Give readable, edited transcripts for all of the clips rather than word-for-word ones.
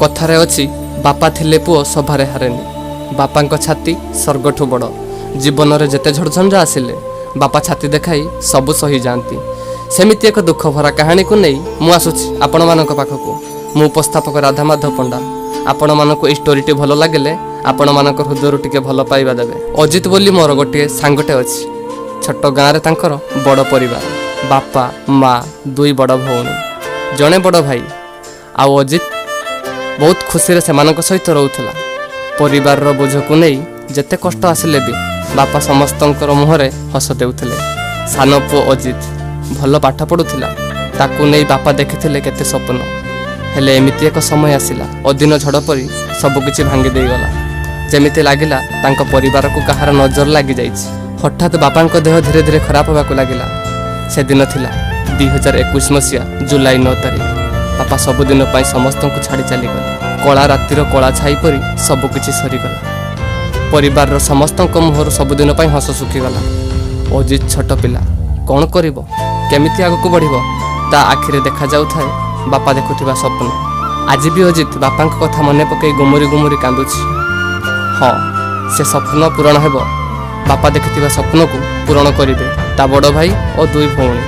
कथारे अछि बापा थिले पुओ सभारे हारेनी। बापांक छाती स्वर्गठू बड़। जीवन में जेते झड़झंझा आसिले बापा छाती देखाई सबु सही जाती। सेमिति एक दुख भरा कहानी को नहीं मु आसुछि आपण मानक पाखकु। मु उपस्थापक राधामाधव पंडा। आपण मानक ए स्टोरीटी भल लगे आपण मानक हृदय टिके भल पाइबा देबे। अजित बोली मोर गोटे सांगटे अछि। छोट गाँव रे तांकर बड़ परिवार, बापा माँ दुई बड़ भौणी, जड़े बड़ भाई। आउ अजित बहुत खुशी से सहित रोला। परिवार बोझ को नहीं जेते कष्ट आसिले भी बापा समस्त मुहरे हस देउथिले। सान पुओ अजित भल पाठ पढ़ुला। ताकू नहीं बापा देखिथिले केते स्वप्न। हेले एमिति एक समय आसिला अदिन झड़ परी सबकिछि भांगी देगला। जेमिति लागिला तांको परिवार को कहार नजर लगी जाइछि। हठात बापांक देह धीरे धीरे खराब होबाकू लागिला। से दिन थिला 2021 मसीहा जुलाई 9 तारिख। बापा सबुदिन पाई समस्त को छाड़ी चलीगले। कला रातिर कला छाई परी सबकिछि सरीगला। परिवार समस्त मुहर सबुदिन पाई हस सुखीगला। अजित छोट पिला कौन करिबो केमिति आगको बढ़िबो ता आखिरे देखा जाउथाय बापा देखुथिबा स्वप्न। आज भी अजित बापांक कथा मने पकई गुमुरी गुमुरी कांदुछि। हाँ से स्वप्न पूरण हेबो। बापा देखिथिबा स्वप्न को पूरण करिवे ता बड़ भाई और दुई भौणी।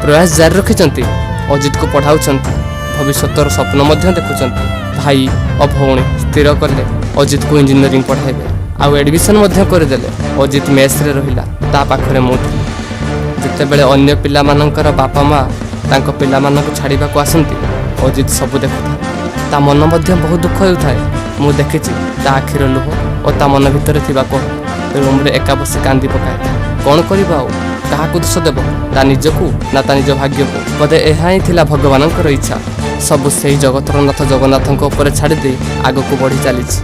प्रयास जारी रखिचंती। अजित को पढ़ाउचंती। भविष्यतर स्वप्न मध्य देखुचंती। भाई और भौणी स्थिर करले अजित को इंजीनियरिंग पढ़ाइबे। आउ एडमिशन मध्य करदेले। अजित मेस रे रहिला। ता पाखरे मु जितेबेले अन्य पिला मानकर बापा माँ तांको पिला मानक छाड़ीबा को आसंती अजित सबु देखुता। ता मन मध्य बहुत दुख होउथाय। मु देखिछि ता आखिर लुह और ता मन भितर थिबा को रूम रे एका बसी कांदी पकाए। कौन करिबा आउ काहाकु दोष देब ता निजकु ना ता निज भाग्य को। बोधे एहा ही थिला भगवानकर इच्छा। सब सेही जगतर नाथ जगन्नाथଙ୍କ ଉପରେ ଛାଡ଼ି ଦେଇ ଆଗକୁ ବଢ଼ି ଚାଲିଛି।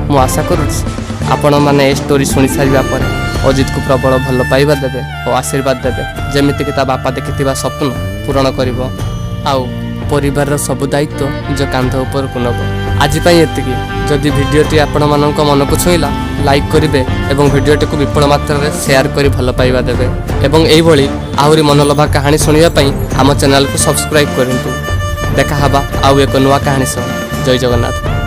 ମୁଁ ଆଶା କରୁଛି ଆପଣମାନେ ଏ ଷ୍ଟୋରି ଶୁଣି ସାରିବା ପରେ ଅଜିତକୁ ପ୍ରବଳ ଭଲ ପାଇବା ଦେବେ ଓ ଆଶୀର୍ବାଦ ଦେବେ, ଯେମିତିକି ତା ବାପା ଦେଖିଥିବା ସ୍ୱପ୍ନ ପୂରଣ କରିବ ଆଉ ପରିବାରର ସବୁ ଦାୟିତ୍ୱ ନିଜ କାନ୍ଧ ଉପରକୁ ନେବ। ଆଜି ପାଇଁ ଏତିକି। ଯଦି ଭିଡ଼ିଓଟି ଆପଣମାନଙ୍କ ମନକୁ ଛୁଇଁଲା ଲାଇକ୍ କରିବେ ଏବଂ ଭିଡ଼ିଓଟିକୁ ବିପୁଳ ମାତ୍ରାରେ ସେୟାର କରି ଭଲ ପାଇବା ଦେବେ ଏବଂ ଏଇଭଳି ଆହୁରି ମନଲୋଭା କାହାଣୀ ଶୁଣିବା ପାଇଁ ଆମ ଚ୍ୟାନେଲକୁ ସବସ୍କ୍ରାଇବ୍ କରନ୍ତୁ। देखा हवा आउ एक नुआ कहानी सह। जय जगन्नाथ।